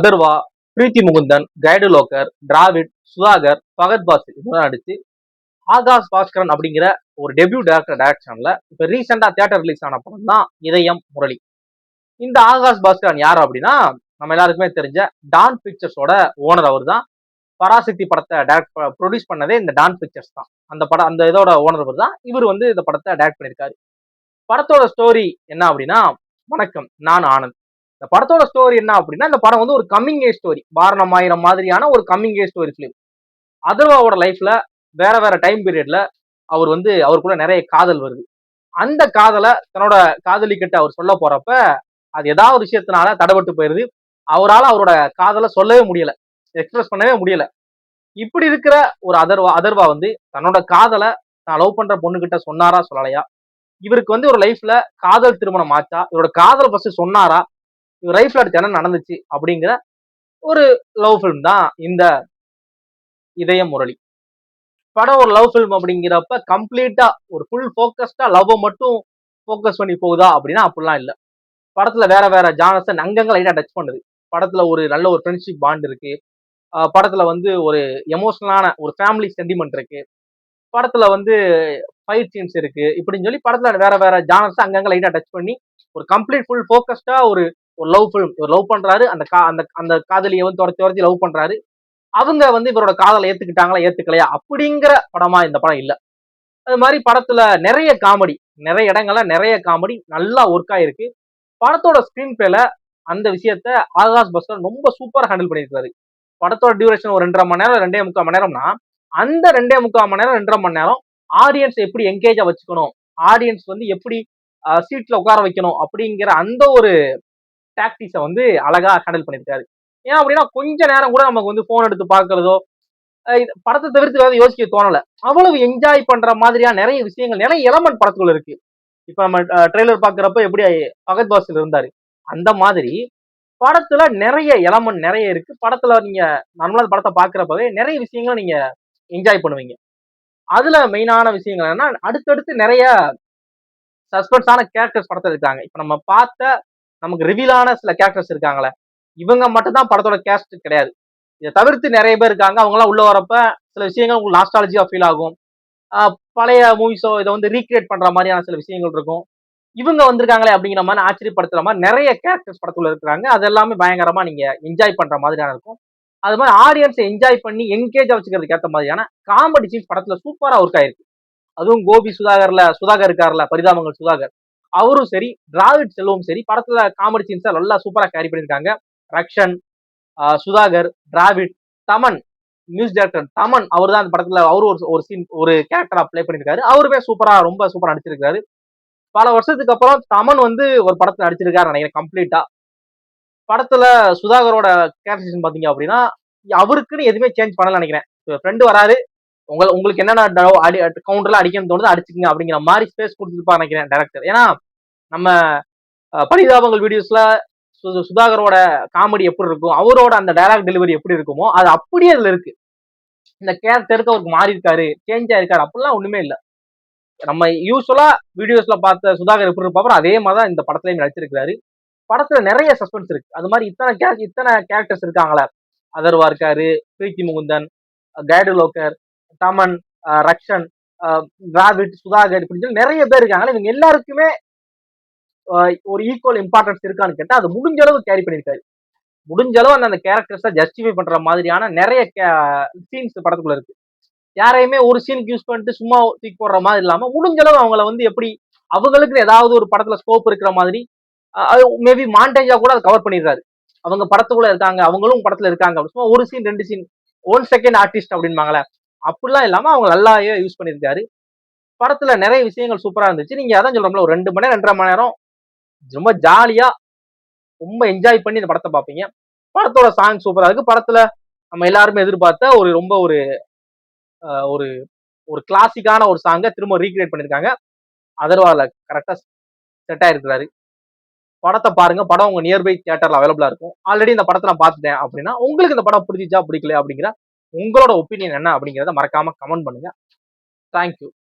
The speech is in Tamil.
அதர்வா, பிரீத்தி முகுந்தன், கைடு லோக்கர், டிராவிட், சுதாகர், பகத் பாசில் இதெல்லாம் நடிச்சு ஆகாஷ் பாஸ்கரன் அப்படிங்கிற ஒரு டெபியூ டேரக்டர் டைரக்ஷன்ல இப்ப ரீசெண்டா தியேட்டர் ரிலீஸ் ஆன படம் தான் இதயம் முரளி. இந்த ஆகாஷ் பாஸ்கரன் யாரு அப்படின்னா நம்ம எல்லாருக்குமே தெரிஞ்ச டான் பிக்சர்ஸோட ஓனர் அவர் தான். பராசக்தி படத்தை டைரக்ட் ப்ரொடியூஸ் பண்ணதே இந்த டான் பிக்சர்ஸ் தான். அந்த படம் அந்த இதோட ஓனர் அவர் தான். இவர் வந்து இந்த படத்தை டைரக்ட் பண்ணியிருக்காரு. படத்தோட ஸ்டோரி என்ன அப்படின்னா, வணக்கம் நான் ஆனந்த். இந்த படத்தோட ஸ்டோரி என்ன அப்படின்னா, இந்த படம் வந்து ஒரு கம்மிங் ஏஜ் ஸ்டோரி, பாரணம் ஆயிரம் மாதிரியான ஒரு கம்மிங் ஏஜ் ஸ்டோரி ஃபிலிம். அதர்வாவோட லைஃப்ல வேற வேற டைம் பீரியட்ல அவர் வந்து அவருக்குள்ள நிறைய காதல் வருது. அந்த காதலை தன்னோட காதலி கிட்ட அவர் சொல்ல போறப்ப அது ஏதாவது விஷயத்தினால தடைபட்டு போயிருது. அவரால் அவரோட காதலை சொல்லவே முடியல, எக்ஸ்பிரஸ் பண்ணவே முடியல. இப்படி இருக்கிற ஒரு அதர்வா வந்து தன்னோட காதலை நான் லவ் பண்ற பொண்ணு கிட்ட சொன்னாரா சொல்லலையா, இவருக்கு வந்து ஒரு லைஃப்ல காதல் திருமணம் ஆச்சா, இவரோட காதல் ஃபர்ஸ்ட் சொன்னாரா, இவர் லைஃப்ல அடுத்து என்ன நடந்துச்சு அப்படிங்கிற ஒரு லவ் ஃபிலிம் தான் இந்த இதயம் முரளி. படம் ஒரு லவ் ஃபிலிம் அப்படிங்கிறப்ப கம்ப்ளீட்டா ஒரு ஃபுல் ஃபோக்கஸ்டா லவ் மட்டும் ஃபோக்கஸ் பண்ணி போகுதா அப்படின்னா அப்படிலாம் இல்ல. படத்துல வேற வேற ஜானர்ஸ் அங்கங்க லைட்டா டச் பண்ணுது. படத்துல ஒரு நல்ல ஒரு ஃப்ரெண்ட்ஷிப் பாண்ட் இருக்கு. படத்துல வந்து ஒரு எமோஷனலான ஒரு ஃபேமிலி சென்டிமெண்ட் இருக்கு. படத்துல வந்து ஃபைட் சீன்ஸ் இருக்கு. இப்படின்னு சொல்லி படத்துல வேற வேற ஜானர்ஸ் அங்கங்க லைட்டா டச் பண்ணி ஒரு கம்ப்ளீட் ஃபுல் ஃபோக்கஸ்டா ஒரு ஒரு லவ் ஃபிலிம். இவர் லவ் பண்றாரு, அந்த அந்த அந்த காதலியை வந்து துரத்தி துரத்தி லவ் பண்றாரு. அவங்க வந்து இவரோட காதலை ஏத்துக்கிட்டாங்களா ஏத்துக்கலையா அப்படிங்கிற படமா இந்த படம் இல்ல. அது மாதிரி படத்துல நிறைய காமெடி, நிறைய இடங்கள்ல நிறைய காமெடி நல்லா ஒர்க் ஆயிருக்கு. படத்தோட ஸ்கிரீன் பிளேல அந்த விஷயத்த ஆகாஷ் பாஸ்கர் ரொம்ப சூப்பரா ஹேண்டில் பண்ணியிருக்காரு. படத்தோட டியூரேஷன் ஒரு 2.5 மணி நேரம் 2.25 மணி நேரம்னா அந்த 2.25 மணி நேரம் 2.5 மணி நேரம் ஆடியன்ஸ் எப்படி என்கேஜா வச்சுக்கணும், ஆடியன்ஸ் வந்து எப்படி சீட்ல உட்கார வைக்கணும் அப்படிங்கிற அந்த ஒரு டாக்டிக்ஸை வந்து அழகா ஹேண்டில் பண்ணியிருக்காரு. ஏன் அப்படின்னா கொஞ்ச நேரம் கூட நமக்கு வந்து போன் எடுத்து பார்க்கறதோ படத்தை தவிர்த்து வேற யோசிக்க தோணல. அவ்வளவு என்ஜாய் பண்ற மாதிரியா நிறைய விஷயங்கள், நிறைய எலமெண்ட் படத்துக்குள்ள இருக்கு. இப்ப நம்ம ட்ரெய்லர் பாக்குறப்ப எப்படி பகத் பாசில் இருந்தாரு, அந்த மாதிரி படத்துல நிறைய எலமெண்ட் நிறைய இருக்கு. படத்துல நீங்க நார்மலா படத்தை பாக்குறப்பவே நிறைய விஷயங்களை நீங்க என்ஜாய் பண்ணுவீங்க. அதுல மெயினான விஷயங்கள் என்னன்னா அடுத்தடுத்து நிறைய சஸ்பென்ஸான கேரக்டர்ஸ் படத்துல இருக்காங்க. இப்ப நம்ம பார்த்த நமக்கு ரிவீலான சில கேரக்டர்ஸ் இருக்காங்களே, இவங்க மட்டும் தான் படத்தோட கேஸ்ட் கிடையாது. இதை தவிர்த்து நிறைய பேர் இருக்காங்க. அவங்க எல்லாம் உள்ள வரப்ப சில விஷயங்கள் உங்களுக்கு நாஸ்டாலஜியா ஃபீல் ஆகும். பழைய மூவிஸோ இதை வந்து ரீக்ரியேட் பண்ற மாதிரியான சில விஷயங்கள் இருக்கும். இவங்க வந்திருக்காங்களே அப்படிங்கிற மாதிரி ஆச்சரியப்படுத்துற மாதிரி நிறைய கேரக்டர்ஸ் படத்துல இருக்கிறாங்க. அது எல்லாமே பயங்கரமா நீங்க என்ஜாய் பண்ற மாதிரியான இருக்கும். அது மாதிரி ஆடியன்ஸை என்ஜாய் பண்ணி என்கேஜா வச்சுக்கிறதுக்கு ஏற்ற மாதிரியான காமெடி சீன்ஸ் படத்துல சூப்பரா ஒர்க் ஆயிருக்கு. அதுவும் கோபி சுதாகர் இருக்காருல்ல, பரிதாபங்கள் சுதாகர், அவரும் சரி, டிராவிட் செல்வம் சரி, படத்துல காமெடி சீன்ஸை நல்லா சூப்பரா கேரி பண்ணியிருக்காங்க. ரக்ஷன், சுதாகர், டிராவிட், தமன், மியூசிக் டைரக்டர் தமன், அவர் தான் அந்த படத்துல அவரு ஒரு சீன் ஒரு கேரக்டரா பிளே பண்ணிருக்காரு. அவருமே சூப்பரா ரொம்ப சூப்பரா நடிச்சிருக்காரு. பல வருஷத்துக்கு அப்புறம் தமன் வந்து ஒரு படத்துல நடிச்சிருக்காரு நினைக்கிறேன் கம்ப்ளீட்டா. படத்துல சுதாகரோட கேரக்டரைசேஷன் பாத்தீங்க அப்படின்னா அவருக்குன்னு எதுவுமே சேஞ்ச் பண்ணல நினைக்கிறேன். ஃப்ரெண்டு வராரு, உங்களுக்கு என்னென்ன கவுண்டர்ல அடிக்கணும்னு தோணுது அடிச்சுக்கங்க அப்படிங்கிற மாதிரி ஸ்பேஸ் கொடுத்துருப்பா நினைக்கிறேன் டைரக்டர். ஏன்னா நம்ம பரிதாபங்கள் வீடியோஸ்ல சுதாகரோட காமெடி எப்படி இருக்கும், அவரோட அந்த டைலாக் டெலிவரி எப்படி இருக்குமோ அது அப்படியே அதுல இருக்கு. இந்த கேரக்டருக்கு அவருக்கு மாறி இருக்காரு, சேஞ்ச் ஆயிருக்காரு அப்படிலாம் ஒண்ணுமே இல்ல. நம்ம யூஸ்வலா வீடியோஸ்ல பார்த்த சுதாகர் எப்படி இருப்பாரோ அதே மாதிரிதான் இந்த படத்துலயும் நடிச்சிருக்காரு. படத்துல நிறைய சஸ்பென்ஸ் இருக்கு. அது மாதிரி இத்தனை கேரக்டர்ஸ் இருக்காங்களே, அதர்வா இருக்காரு, பிரீத்தி முகுந்தன், கைடு லோக்கர், தமன், ரக்ஷன், டிராவிட், சுதாகர், இப்படி சொல்லி நிறைய பேர் இருக்காங்களே, இவங்க எல்லாருக்குமே ஒரு ஈக்குவல் இம்பார்ட்டன்ஸ் இருக்கான்னு கேட்டா அது முடிஞ்ச அளவு கேரி பண்ணிருக்காரு. முடிஞ்ச அளவு அந்த கேரக்டர்ஸை ஜஸ்டிஃபை பண்ற மாதிரியான நிறைய சீன்ஸ் படத்துக்குள்ள இருக்கு. யாரையுமே ஒரு சீனுக்கு யூஸ் பண்ணிட்டு சும்மா தூக்கி போடுற மாதிரி இல்லாம முடிஞ்ச அளவு அவங்கள வந்து எப்படி அவங்களுக்கு ஏதாவது ஒரு படத்துல ஸ்கோப் இருக்கிற மாதிரி மேபி மாண்டேஜா கூட அதை கவர் பண்ணிடுறாரு. அவங்க படத்துக்குள்ள இருக்காங்க, அவங்களும் படத்துல இருக்காங்க, சும்மா ஒரு சீன் 2 சீன் 1 செகண்ட் ஆர்டிஸ்ட் அப்படின்பாங்களே, அப்படிலாம் இல்லாம அவங்க நல்லாவே யூஸ் பண்ணியிருக்காரு. படத்துல நிறைய விஷயங்கள் சூப்பரா இருந்துச்சு. நீங்க அதான் சொல்றோம்ல, ஒரு 2 மணி நேரம் 2.5 மணி நேரம் ரொம்ப ஜாலியா ரொம்ப என்ஜாய் பண்ணி இந்த படத்தை பார்ப்பீங்க. படத்தோட சாங் சூப்பரா இருக்கு. படத்துல நம்ம எல்லாருமே எதிர்பார்த்த ஒரு ரொம்ப ஒரு ஒரு ஒரு கிளாசிக்கான ஒரு சாங்கை திரும்ப ரீக்ரியேட் பண்ணிருக்காங்க. அதர்வால கரெக்டா செட் ஆயிருக்கிறாரு. படத்தை பாருங்க. படம் உங்க நியர்பை தியேட்டர்ல அவைலபிளா இருக்கும். ஆல்ரெடி இந்த படத்தை நான் பார்த்துட்டேன் அப்படின்னா உங்களுக்கு இந்த படம் பிடிச்சிச்சா பிடிக்கல அப்படிங்கிற உங்களோட ஒப்பீனியன் என்ன அப்படிங்கிறத மறக்காம கமெண்ட் பண்ணுங்க. தேங்க்யூ.